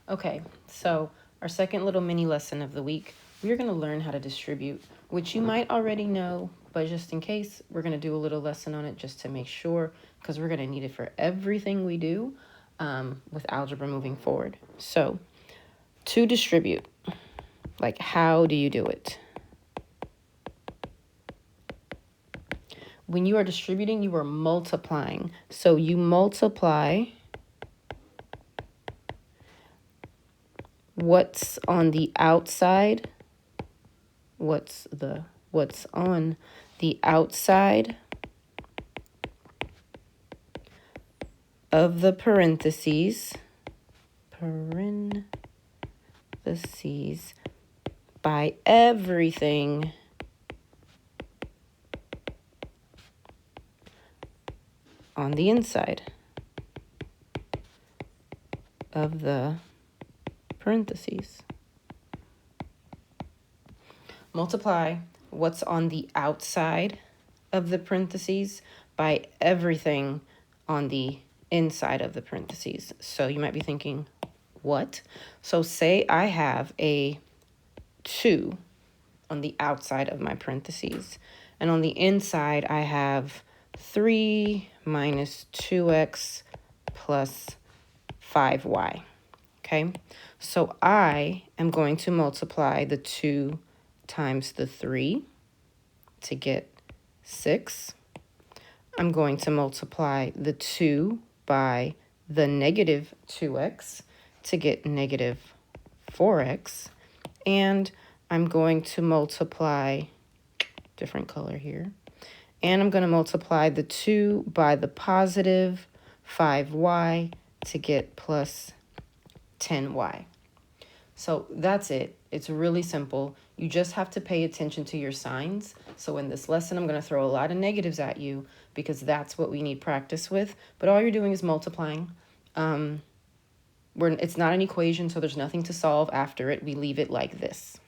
Okay, so our second little mini lesson of the week, we're going to learn how to distribute, which you might already know, but just in case, we're going to do a little lesson on it just to make sure, because we're going to need it for everything we do with algebra moving forward. So, to distribute, like how do you do it? When you are distributing, you are multiplying. So you multiply what's on the outside, what's on the outside of the parentheses by everything on the inside of the parentheses. Multiply what's on the outside of the parentheses by everything on the inside of the parentheses. So you might be thinking, what? So say I have a 2 on the outside of my parentheses, and on the inside I have 3 minus 2x plus 5y. Okay, so I am going to multiply the 2 times the 3 to get 6. I'm going to multiply the 2 by the negative 2x to get negative 4x. And I'm going to multiply, different color here, and I'm going to multiply the 2 by the positive 5y to get plus 10y. So that's it. It's really simple. You just have to pay attention to your signs. So in this lesson, I'm going to throw a lot of negatives at you because that's what we need practice with. But all you're doing is multiplying. It's not an equation, so there's nothing to solve after it. We leave it like this.